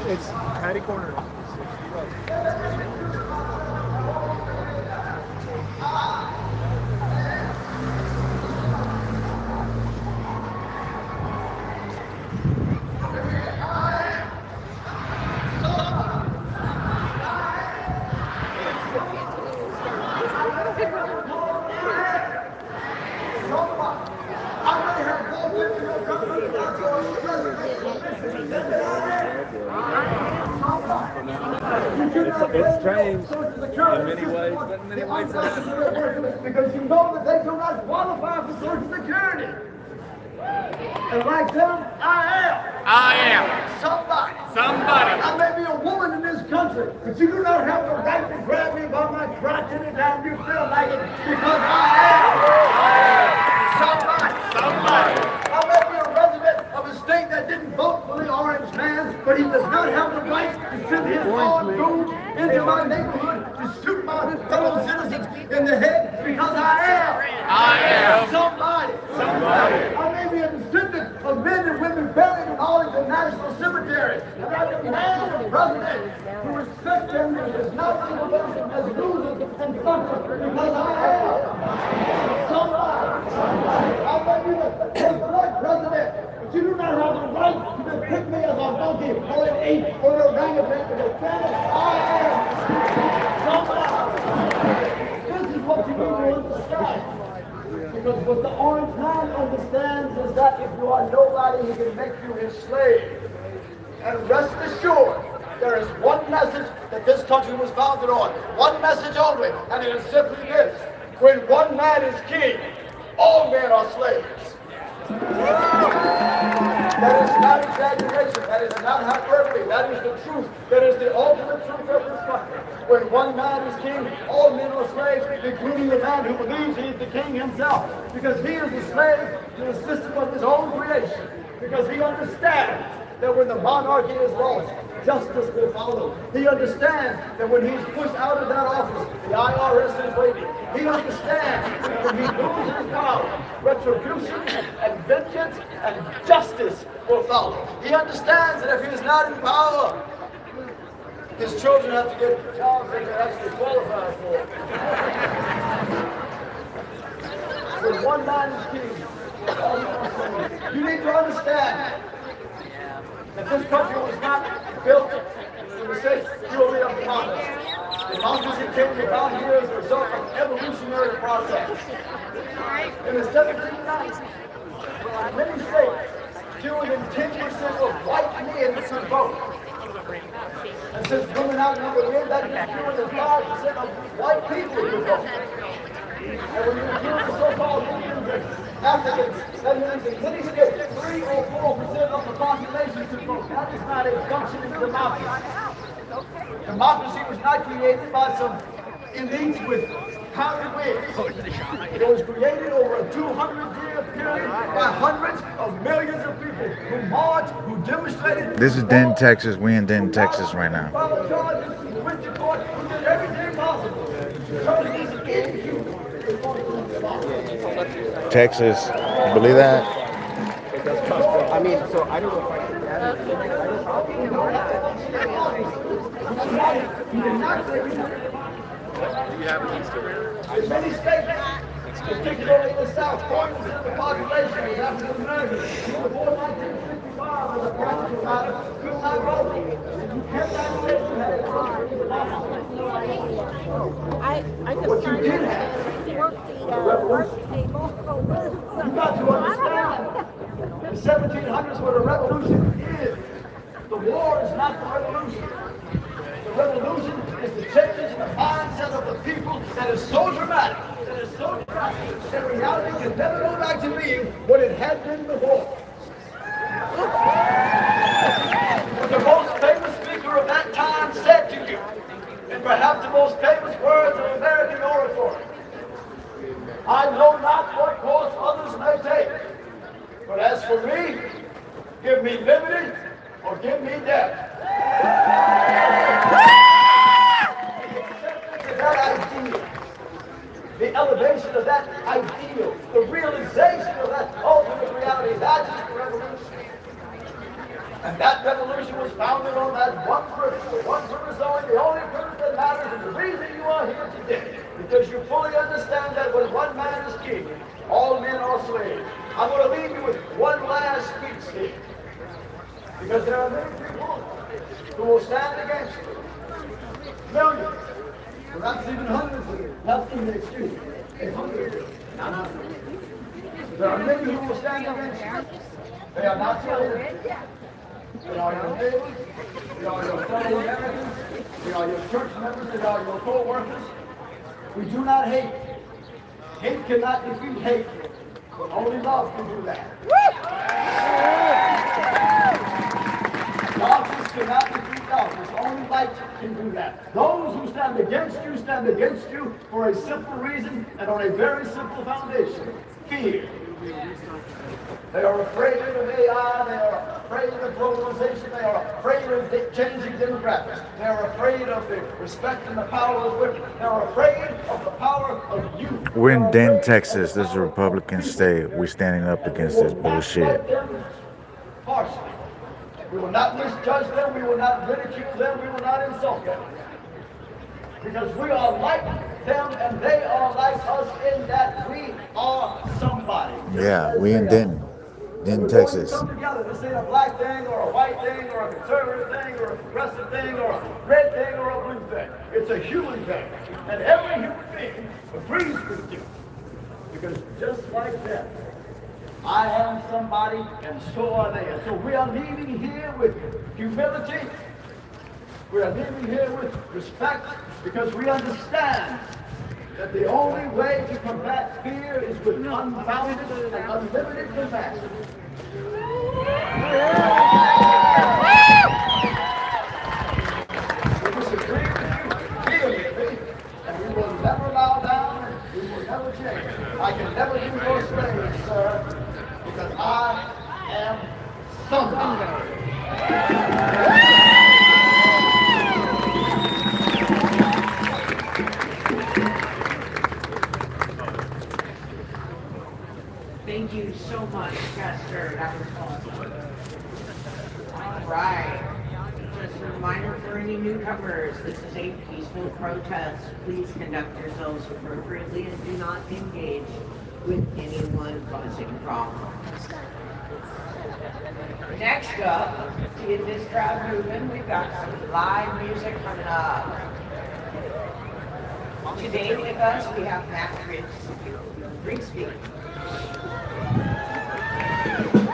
It's catty corner. It's strange in many ways, but in many ways it isn't. Because you know that they do not qualify for Social Security. And like them, I am somebody. I may be a woman in this country, but you do not have the right to grab me by my crotch anytime you feel like it, because I am somebody. I may be a resident of a state that didn't vote for the orange man, but he does not have the right to send his own goons into my neighborhood to shoot my fellow citizens in the head, because I am somebody. I may be a descendant of men and women buried in Arlington National Cemetery, and I demand a president who respects them and does not see them as losers and suffers, because I am somebody. I may be the black president, but you do not have the right to depict me as a monkey or an ape or an orangutan or a planet. I am somebody. This is what you need to understand. Because what the orange man understands is that if you are nobody, he can make you his slave. And rest assured, there is one message that this country was founded on. One message only, and it is simply this: when one man is king, all men are slaves. That is not exaggeration. That is not hyperbole. That is the truth. That is the ultimate truth of this country. When one man is king, all men are slaves, including the man who believes he is the king himself, because he is a slave to the system of his own creation, because he understands that when the monarchy is lost, justice will follow. He understands that when he's pushed out of that office, the IRS is waiting. He understands that when he loses power, retribution and vengeance and justice will follow. He understands that if he is not in power, his children have to get jobs that they're actually qualified for. When one man is king, you need to understand that this country was not built for the sake purely of democracy. Democracy came about here as a result of evolutionary process. In the 1790s, many states, fewer than 10% of white men could vote. And since women outnumber men, that means fewer than 5% of white people could vote. And when you include the so-called Indians and Africans, that means in many states, 3 or 4% of the population could vote. That is not a functioning democracy. Democracy was not created by some elites with powdered wigs. It was created over a 200-year period by hundreds of millions of people who marched, who demonstrated. This is Denton, Texas. We're in Denton, Texas right now. Texas, you believe that? I mean, so I don't know if I can add Do you have a Instagram? In many states, particularly in the South, 40% of the population is African American. Before 1965, as a practical matter, could not vote. You cannot say you had a I just started to work the table. You got to understand, the 1700s where the revolution is. The war is not the revolution. The revolution is the change in the mindset of the people that is so dramatic, that reality can never go back to being what it had been before. What the most famous speaker of that time said to you, and perhaps the most famous words of American oratory: I know not what course others may take, but as for me, give me liberty or give me death. only on that one purpose only, the only purpose that matters, and the reason you are here today, because you fully understand that when one man is king, all men are slaves. I'm going to leave you with one last speech here, because there are many people who will stand against you. Millions, perhaps even hundreds of you. Not even, excuse me, hundreds of you. There are many who will stand against you. They are not children. They are your neighbors. They are your fellow Americans. They are your church members. They are your co-workers. We do not hate. Hate cannot defeat hate. Only love can do that. Darkness cannot defeat darkness. Only light can do that. Those who stand against you for a simple reason and on a very simple foundation. Fear. They are afraid of AI, they are afraid of globalization, they are afraid of changing demographics, they are afraid of the respect and the power of women, they are afraid of the power of youth. We're in Denton, Texas. This is a Republican state. We're standing up against this bullshit. Harshly. We will not misjudge them, we will not ridicule them, we will not insult them. Because we are like them and they are like us in that we are somebody. Yeah, we in Denton, Texas. Come together. This ain't a black thing or a white thing or a conservative thing or a progressive thing or a red thing or a blue thing. It's a human thing. And every human being agrees with you. Because just like that, I am somebody and so are they. And so we are leaving here with humility. We are living here with respect because we understand that the only way to combat fear is with unbounded and unlimited compassion. We disagree with you vehemently, and we will never bow down and we will never change. I can never be your slave, sir, because I am somebody. Thank you so much, Chester. That was awesome. All right. Just a reminder for any newcomers, this is a peaceful protest. Please conduct yourselves appropriately and do not engage with anyone causing problems. Next up, to get this crowd moving, we've got some live music coming up. Today with us, we have Matt Grigsby.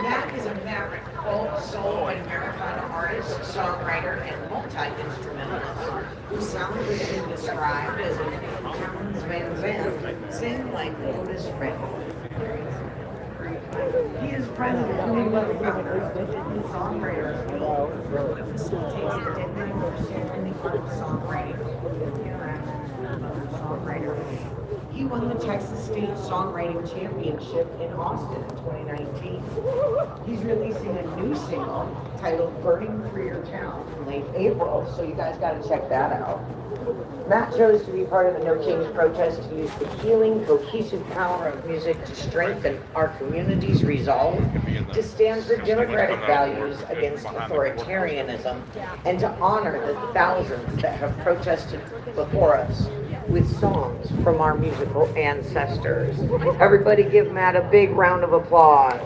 Matt is a maverick folk, soul, and Americana artist, songwriter, and multi-instrumentalist whose sound has been described as a Towns Van Zandt, sing like Otis Redding. He is president and co-founder of the Songwriters Guild, who facilitates the Denton Vet and the art songwriting interactions with other songwriters. He won the Texas State Songwriting Championship in Austin in 2019. He's releasing a new single titled Burning Through Your Town in late April, so you guys got to check that out. Matt chose to be part of the No Change protest to use the healing, cohesive power of music to strengthen our community's resolve, to stand for democratic values against authoritarianism, and to honor the thousands that have protested before us with songs from our musical ancestors. Everybody give Matt a big round of applause.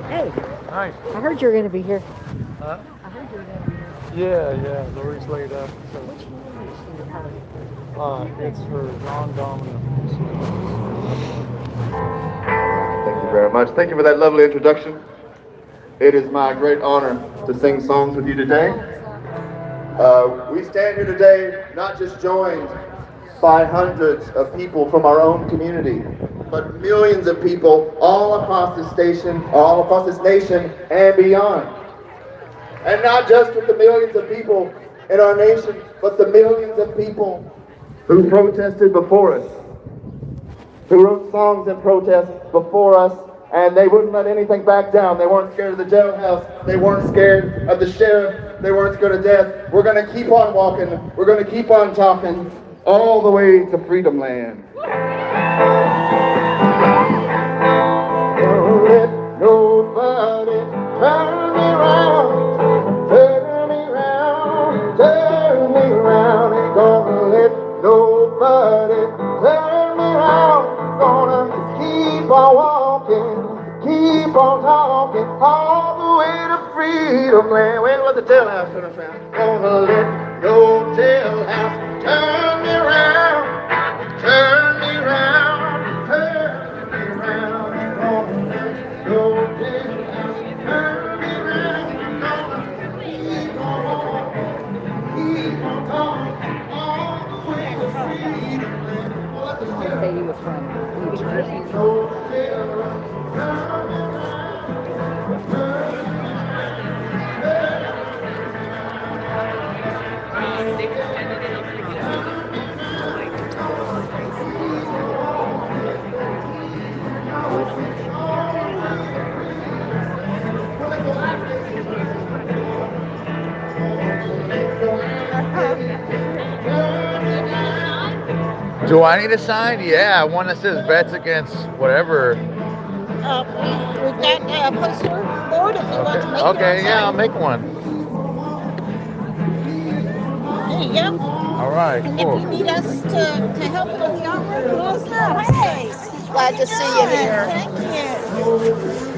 Hey, Hi. I heard you were going to be here. Huh? I heard you were going to be here. Yeah, Lori's laid up. So, Which name is she having? it's her non-dominant. Thank you very much. Thank you for that lovely introduction. It is my great honor to sing songs with you today. We stand here today not just joined by hundreds of people from our own community, but millions of people all across this station, all across this nation and beyond. And not just with the millions of people in our nation, but the millions of people who protested before us, who wrote songs in protest before us, and they wouldn't let anything back down. They weren't scared of the jailhouse. They weren't scared of the sheriff. They weren't scared of death. We're going to keep on walking. We're going to keep on talking all the way to Freedom Land. Let no all the way to freedom land. Wait, let the jailhouse turn us around. Gonna let your jailhouse turn me around, turn me around, turn me around. Gonna let your jailhouse turn me around. Gonna keep on talking all the way to freedom land. Well, let the jailhouse Say you were from New Jersey. your jailhouse turn me around. Do I need a sign? Yeah, one that says vets against whatever. We've got a poster board if you want to make Okay, your yeah, I'll own make one. sign. There you go. All right, And cool. if you need us to help with the artwork, let us know. Hey, glad to see you here. Thank you.